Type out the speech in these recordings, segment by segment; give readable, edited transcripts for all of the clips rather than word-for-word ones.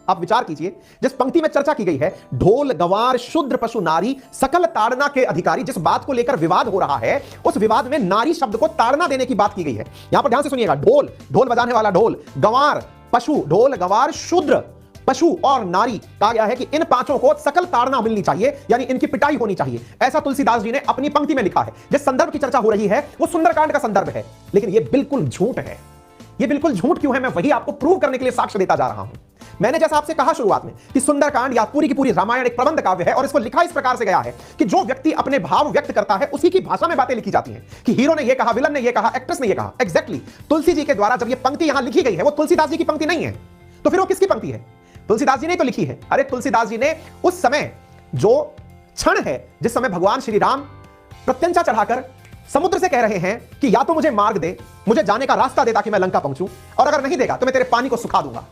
आप विचार कीजिए, जिस पंक्ति में चर्चा की गई है, ढोल गवार शूद्र पशु नारी सकल ताड़ना के अधिकारी, जिस बात को लेकर विवाद हो रहा है, उस विवाद में नारी शब्द को ताड़ना देने की बात की गई है। यहां पर ध्यान से सुनिएगा, ढोल, ढोल बजाने वाला ढोल, गवार पशु, ढोल गवार शूद्र पशु और नारी, कहा गया है कि इन पांचों को सकल ताड़ना मिलनी चाहिए, यानी इनकी पिटाई होनी चाहिए। ऐसा तुलसीदास जी ने अपनी पंक्ति में लिखा है। जिस संदर्भ की चर्चा हो रही है वो सुंदरकांड का संदर्भ है, लेकिन यह बिल्कुल झूठ है। यह बिल्कुल झूठ क्यों है, मैं वही आपको प्रूव करने के लिए साक्ष्य देता जा रहा हूं। मैंने जैसा आपसे कहा शुरुआत में कि सुंदरकांड या पूरी की पूरी रामायण एक प्रबंध काव्य है, और इसको लिखा इस प्रकार से गया है कि जो व्यक्ति अपने भाव व्यक्त करता है उसी की भाषा में बातें लिखी जाती हैं, कि हीरो ने यह कहा, विलन ने यह कहा, एक्ट्रेस ने यह कहा। एग्जैक्टली तुलसी जी के द्वारा जब यह पंक्ति यहां लिखी गई है, वो तुलसीदास जी की पंक्ति नहीं है, तो फिर वो किसकी पंक्ति है? तुलसीदास जी ने तो लिखी है। अरे तुलसीदास जी ने उस समय, जो क्षण है जिस समय भगवान श्री राम प्रत्यंचा चढ़ाकर समुद्र से कह रहे हैं कि या तो मुझे मार्ग दे, मुझे जाने का रास्ता दे ताकि मैं लंका पहुंचूं, और अगर नहीं देगा तो मैं तेरे पानी को सुखा दूंगा,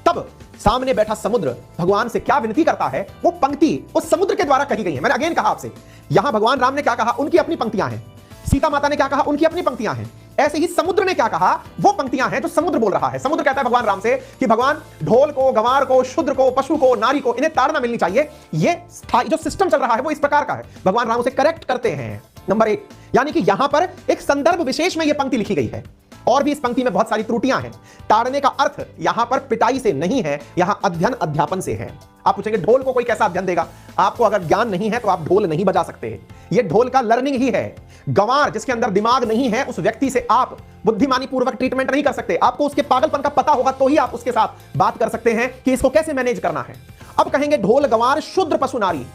तब सामने बैठा समुद्र भगवान से क्या विनती करता है, वो पंक्ति उस समुद्र के द्वारा कही गई है। मैंने अगेन कहा आपसे, यहां भगवान राम ने क्या कहा, उनकी अपनी पंक्तियां हैं। सीता माता ने क्या कहा, उनकी अपनी पंक्तियां हैं। ऐसे ही समुद्र ने क्या कहा, वो पंक्तियां हैं जो समुद्र बोल रहा है। समुद्र कहता है भगवान राम से कि भगवान ढोल को, गंवार को, शूद्र को, पशु को, नारी को, इन्हें ताड़ना मिलनी चाहिए। ये जो सिस्टम चल रहा है वो इस प्रकार का है। भगवान राम उसे करेक्ट करते हैं, नंबर एक। यानी कि यहां पर एक संदर्भ विशेष में यह पंक्ति लिखी गई है, और भी इस पंक्ति में बहुत सारी त्रुटियां हैं। ताड़ने का अर्थ यहां पर पिटाई से नहीं है, यहां अध्ययन अध्यापन से है। आप पूछेंगे ढोल को कोई कैसा अध्ययन देगा? आपको अगर ज्ञान नहीं है तो आप ढोल नहीं बजा सकते। यह ढोल का लर्निंग ही है। गंवार, जिसके अंदर दिमाग नहीं है, उस व्यक्ति से आप बुद्धिमानी पूर्वक ट्रीटमेंट नहीं कर सकते। आपको उसके पागलपन का पता होगा तो ही आप उसके साथ बात कर सकते हैं कि इसको कैसे मैनेज करना है। अब कहेंगे ढोल गंवार शूद्र पशु नारी।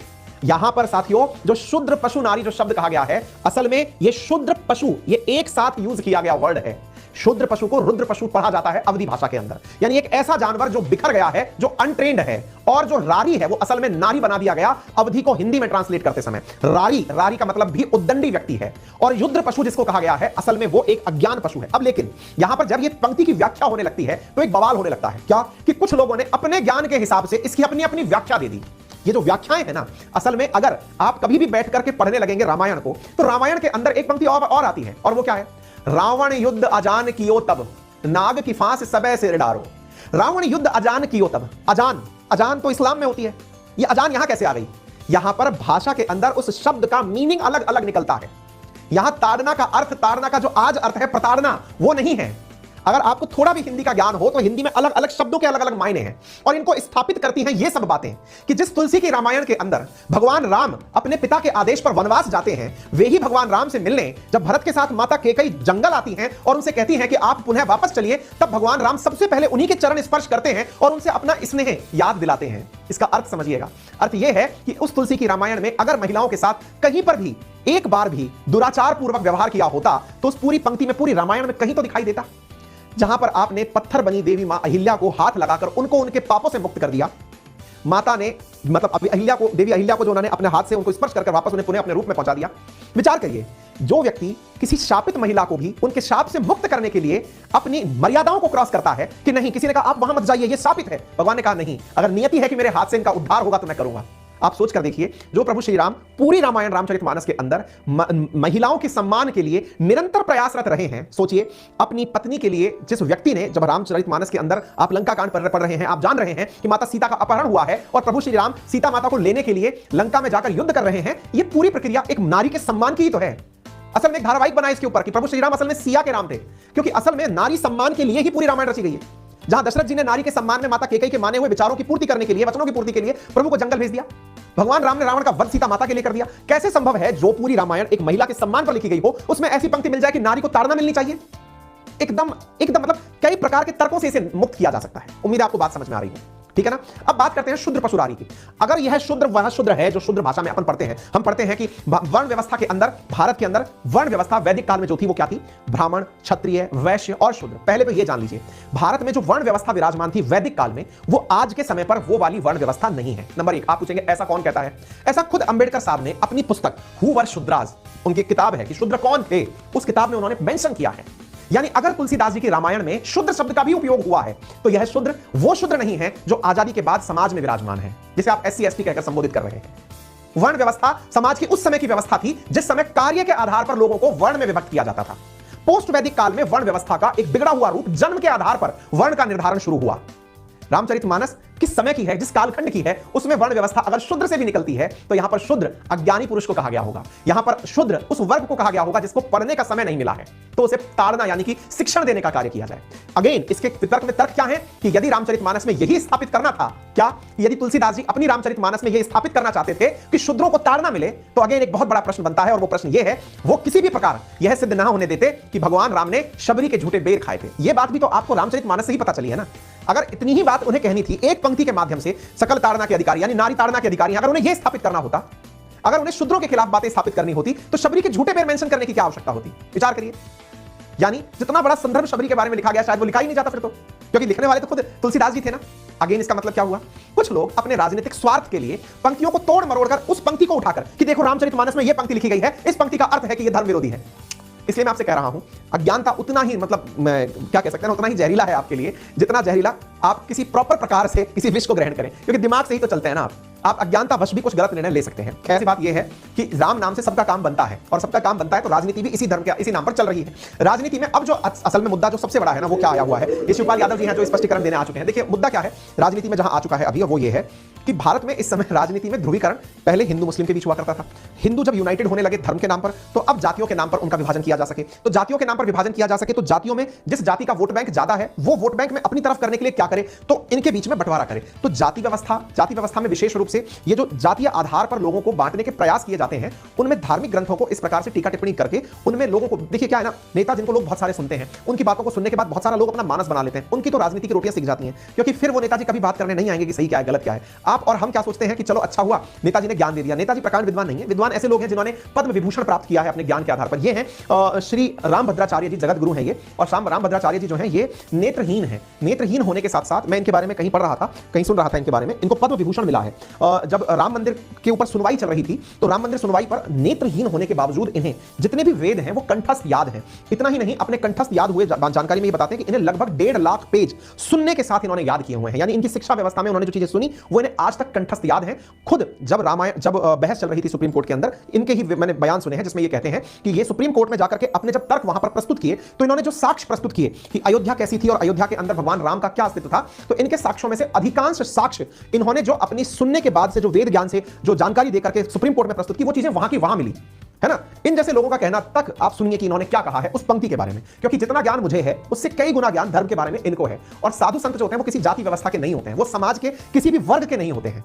यहां पर साथियों, जो शूद्र पशु नारी जो शब्द कहा गया है, असल में यह शूद्र पशु, यह एक साथ यूज किया गया वर्ड है। शूद्र पशु को रुद्र पशु पढ़ा जाता है अवधी भाषा के अंदर, यानी एक ऐसा जानवर जो बिखर गया है, जो अनट्रेंड है। और जो रारी है वो असल में नारी बना दिया गया अवधी को हिंदी में ट्रांसलेट करते समय। रारी, रारी का मतलब भी उद्दंडी व्यक्ति है। और युद्ध पशु जिसको कहा गया है, असल में वो एक अज्ञान पशु है। अब लेकिन यहां पर जब ये पंक्ति की व्याख्या होने लगती है तो एक बवाल होने लगता है। क्या कि कुछ लोगों ने अपने ज्ञान के हिसाब से इसकी अपनी अपनी व्याख्या दे दी। ये जो व्याख्याएं है ना, असल में अगर आप कभी भी बैठ करके पढ़ने लगेंगे रामायण को, तो रामायण के अंदर एक पंक्ति और आती है, और वो क्या है? रावण युद्ध अजान कियो तब, नाग की फांस सबे सिर डारो। रावण युद्ध अजान कियो तब। अजान, अजान तो इस्लाम में होती है। ये अजान यहां कैसे आ गई? यहां पर भाषा के अंदर उस शब्द का मीनिंग अलग अलग निकलता है। यहां ताड़ना का अर्थ, ताड़ना का जो आज अर्थ है प्रताड़ना, वो नहीं है। अगर आपको थोड़ा भी हिंदी का ज्ञान हो तो हिंदी में अलग अलग शब्दों के अलग अलग मायने हैं, और इनको स्थापित करती हैं ये सब बातें कि जिस तुलसी की रामायण के अंदर भगवान राम अपने पिता के आदेश पर वनवास जाते हैं, वे ही भगवान राम से मिलने जब भरत के साथ माता कैकेयी जंगल आती हैं और उनसे कहती हैं कि आप पुनः वापस चलिए, तब भगवान राम सबसे पहले उन्हीं के चरण स्पर्श करते हैं और उनसे अपना स्नेह याद दिलाते हैं। इसका अर्थ समझिएगा। अर्थ यह है कि उस तुलसी की रामायण में अगर महिलाओं के साथ कहीं पर भी एक बार भी दुराचार पूर्वक व्यवहार किया होता तो उस पूरी पंक्ति में, पूरी रामायण में कहीं तो दिखाई देता। जहां पर आपने पत्थर बनी देवी मां अहिल्या को हाथ लगाकर उनको उनके पापों से मुक्त कर दिया। माता ने, मतलब अहिल्या को, देवी अहिल्या को जो उन्होंने अपने हाथ से उनको स्पर्श करके वापस उन्हें पुनः अपने रूप में पहुंचा दिया। विचार करिए, जो व्यक्ति किसी शापित महिला को भी उनके शाप से मुक्त करने के लिए अपनी मर्यादाओं को क्रॉस करता है कि नहीं, किसी ने कहा आप वहां मत जाइए, ये शापित है, भगवान ने कहा नहीं, अगर नियति है कि मेरे हाथ से इनका उद्धार होगा तो मैं करूंगा। आप सोच कर देखिए, जो प्रभु श्री राम पूरी रामायण रामचरितमानस के अंदर महिलाओं के सम्मान के लिए निरंतर प्रयासरत रहे हैं। सोचिए, अपनी पत्नी के लिए जिस व्यक्ति ने, जब रामचरितमानस के अंदर आप लंका कांड पढ़ रहे हैं, आप जान रहे हैं कि माता सीता का अपहरण हुआ है और प्रभु श्री राम सीता माता को लेने के लिए लंका में जाकर युद्ध कर रहे हैं। यह पूरी प्रक्रिया एक नारी के सम्मान की ही तो है। असल में एक धारावाहिक बना इसके ऊपर कि प्रभु श्री राम असल में सिया के राम थे, क्योंकि असल में नारी सम्मान के लिए ही पूरी रामायण रची गई है। जहां दशरथ जी ने नारी के सम्मान में माता कैकेयी के माने हुए विचारों की पूर्ति करने के लिए, वचनों की पूर्ति के लिए प्रभु को जंगल भेज दिया। भगवान राम ने रावण का वध सीता माता के लिए कर दिया। कैसे संभव है जो पूरी रामायण एक महिला के सम्मान पर लिखी गई हो, उसमें ऐसी पंक्ति मिल जाए कि नारी को ताड़ना मिलनी चाहिए? एकदम मतलब कई प्रकार के तर्कों से इसे मुक्त किया जा सकता है। उम्मीद है आपको बात समझ में आ रही है, ठीक है ना? अब बात करते हैं शूद्र पशु नारी की। अगर यह शूद्र वह शूद्र है जो शूद्र भाषा में अपन पढ़ते हैं, हम पढ़ते हैं कि वर्ण व्यवस्था के अंदर, भारत के अंदर वर्ण व्यवस्था वैदिक काल में जो थी वो क्या थी? ब्राह्मण, क्षत्रिय, वैश्य और शूद्र। पहले तो यह जान लीजिए, भारत में जो वर्ण व्यवस्था विराजमान थी वैदिक काल में, वो आज के समय पर वो वाली वर्ण व्यवस्था नहीं है। नंबर एक। आप पूछेंगे ऐसा कौन कहता है? ऐसा खुद अंबेडकर साहब ने अपनी पुस्तक हु वर शूद्रास, उनकी किताब है कि शूद्र कौन थे, उस किताब में उन्होंने मेंशन किया है। यानी अगर तुलसीदास जी के रामायण में शूद्र शब्द का भी उपयोग हुआ है तो यह शूद्र वो शूद्र नहीं है जो आजादी के बाद समाज में विराजमान है, जिसे आप SC ST कहकर संबोधित कर रहे हैं। वर्ण व्यवस्था समाज की उस समय की व्यवस्था थी जिस समय कार्य के आधार पर लोगों को वर्ण में विभक्त किया जाता था। पोस्ट वैदिक काल में वर्ण व्यवस्था का एक बिगड़ा हुआ रूप जन्म के आधार पर वर्ण का निर्धारण शुरू हुआ। रामचरितमानस किस समय की है, जिस कालखंड की है, उसमें वर्ण व्यवस्था अगर शूद्र से भी निकलती है तो यहां पर शूद्र अज्ञानी पुरुष को कहा गया होगा, यहां पर शूद्र उस वर्ग को कहा गया होगा जिसको पढ़ने का समय नहीं मिला है, तो उसे ताड़ना यानी कि शिक्षण देने का कार्य किया जाए। अगेन इसके तर्क में तर्क क्या है कि यदि रामचरितमानस में यही स्थापित करना था, क्या यदि तुलसीदास जी अपनी रामचरितमानस में यह स्थापित करना चाहते थे कि शूद्रों को ताड़ना मिले, तो अगेन एक बहुत बड़ा प्रश्न बनता है और वो प्रश्न यह है, वो किसी भी प्रकार यह सिद्ध ना होने देते कि भगवान राम ने शबरी के झूठे बेर खाए थे। यह बात भी तो आपको रामचरितमानस से ही पता चली है ना। अगर इतनी ही बात उन्हें कहनी थी एक पंक्ति के माध्यम से, सकल ताड़ना के अधिकारी यानी नारी ताड़ना के अधिकारी, अगर उन्हें यह स्थापित करना होता, अगर उन्हें शूद्रों के खिलाफ बातें स्थापित करनी होती, तो शबरी के झूठे बेर मेंशन करने की क्या आवश्यकता होती? विचार करिए। यानी जितना बड़ा संदर्भ शबरी के बारे में लिखा गया शायद वो लिखा ही नहीं जाता फिर तो, क्योंकि लिखने वाले तो खुद तुलसीदास जी थे ना। अगेन इसका मतलब क्या हुआ? कुछ लोग अपने राजनीतिक स्वार्थ के लिए पंक्तियों को तोड़ मरोड़कर उस पंक्ति को उठाकर कि देखो रामचरितमानस में यह पंक्ति लिखी गई है, इस पंक्ति का अर्थ है कि यह धर्म विरोधी है। इसलिए मैं आपसे कह रहा हूं, अज्ञानता उतना ही मतलब मैं क्या कह सकते हैं, उतना ही जहरीला है आपके लिए जितना जहरीला आप किसी प्रॉपर प्रकार से किसी विष को ग्रहण करें, क्योंकि दिमाग से ही तो चलते हैं ना आप अज्ञानता वश भी कुछ गलत निर्णय ले सकते हैं। ऐसी बात यह है कि राम नाम से सबका काम बनता है, और सबका काम बनता है तो राजनीति भी इसी धर्म के इसी नाम पर चल रही है। राजनीति में अब जो असल में मुद्दा जो सबसे बड़ा है ना, वो क्या आया हुआ है, ये शिवपाल यादव जी हैं जो स्पष्टीकरण देने आ चुके हैं। देखिए मुद्दा क्या है राजनीति में जहां आ चुका है अभी, वो ये है कि भारत में इस समय राजनीति में ध्रुवीकरण पहले हिंदू मुस्लिम के बीच हुआ करता था। हिंदू जब यूनाइटेड होने लगे धर्म के नाम पर, तो अब जातियों के नाम पर उनका विभाजन किया जा सके। तो जातियों के नाम पर विभाजन किया जा सके तो जातियों में जिस जाति का वोट बैंक ज्यादा है, वो वोट बैंक में अपनी तरफ करने के लिए क्या करे, तो इनके बीच में बंटवारा करे। तो जाति व्यवस्था में विशेष रूप से ये जो जातीय आधार पर लोगों को बांटने के प्रयास किए जाते हैं, उनमें धार्मिक ग्रंथों को इस प्रकार से टीका टिप्पणी करके उनमें लोगों को, देखिए क्या है ना, नेता जिनको लोग बहुत सारे सुनते हैं, उनकी बातों को सुनने के बाद बहुत सारा लोग अपना मानस बना लेते हैं, उनकी तो राजनीति की रोटियां सीख जाती हैं, क्योंकि फिर वो नेताजी कभी बात करने नहीं आएंगे कि सही क्या है गलत क्या है। आप और हम क्या सोचते हैं कि चलो अच्छा हुआ नेताजी ने ज्ञान दे दिया। नेताजी प्रकांड विद्वान नहीं है, विद्वान ऐसे लोग हैं जिन्होंने पद्म विभूषण प्राप्त किया है अपने ज्ञान के आधार पर। ये हैं श्री रामभद्राचार्य जी, जगत गुरु हैं ये, और रामभद्राचार्य जी जो हैं ये नेत्रहीन है। नेत्रहीन होने के साथ साथ मैं इनके बारे में कहीं पढ़ रहा था, कहीं सुन रहा था इनके बारे में, इनको पद्म विभूषण मिला है। जब राम मंदिर के ऊपर सुनवाई चल रही थी, तो राम मंदिर सुनवाई पर नेत्रहीन होने के बावजूद इन्हें जितने भी वेद हैं वो कंठस्थ याद हैं। इतना ही नहीं, अपने कंठस्थ याद हुए जानकारी में ये बताते हैं कि इन्हें लगभग 1.5 लाख पेज सुनने के साथ इन्होंने याद किए हुए हैं। यानी इनकी शिक्षा व्यवस्था में उन्होंने जो चीजें सुनी वो इन्हें आज तक कंठस्थ याद है। खुद जब बहस चल रही थी सुप्रीम कोर्ट के अंदर, इनके ही मैंने बयान सुने हैं जिसमें ये कहते हैं कि ये सुप्रीम कोर्ट में जाकर के अपने जब तर्क वहां पर प्रस्तुत किए, तो इन्होंने जो साक्ष्य प्रस्तुत किए कि अयोध्या कैसी थी और अयोध्या के अंदर भगवान राम का क्या अस्तित्व था, तो इनके साक्ष्यों में से अधिकांश साक्ष्य इन्होंने जो अपनी सुनने के बाद से जो वेद ज्ञान से जो जानकारी देकर के सुप्रीम कोर्ट में प्रस्तुत की, वो चीजें वहां की वहां मिली है ना। इन जैसे लोगों का कहना तक आप सुनिए कि इन्होंने क्या कहा है उस पंक्ति के बारे में, क्योंकि जितना ज्ञान मुझे है उससे कई गुना ज्ञान धर्म के बारे में इनको है। और साधु संत जो होते हैं वो किसी जाति व्यवस्था के नहीं होते हैं, वो समाज के किसी भी वर्ग के नहीं होते हैं।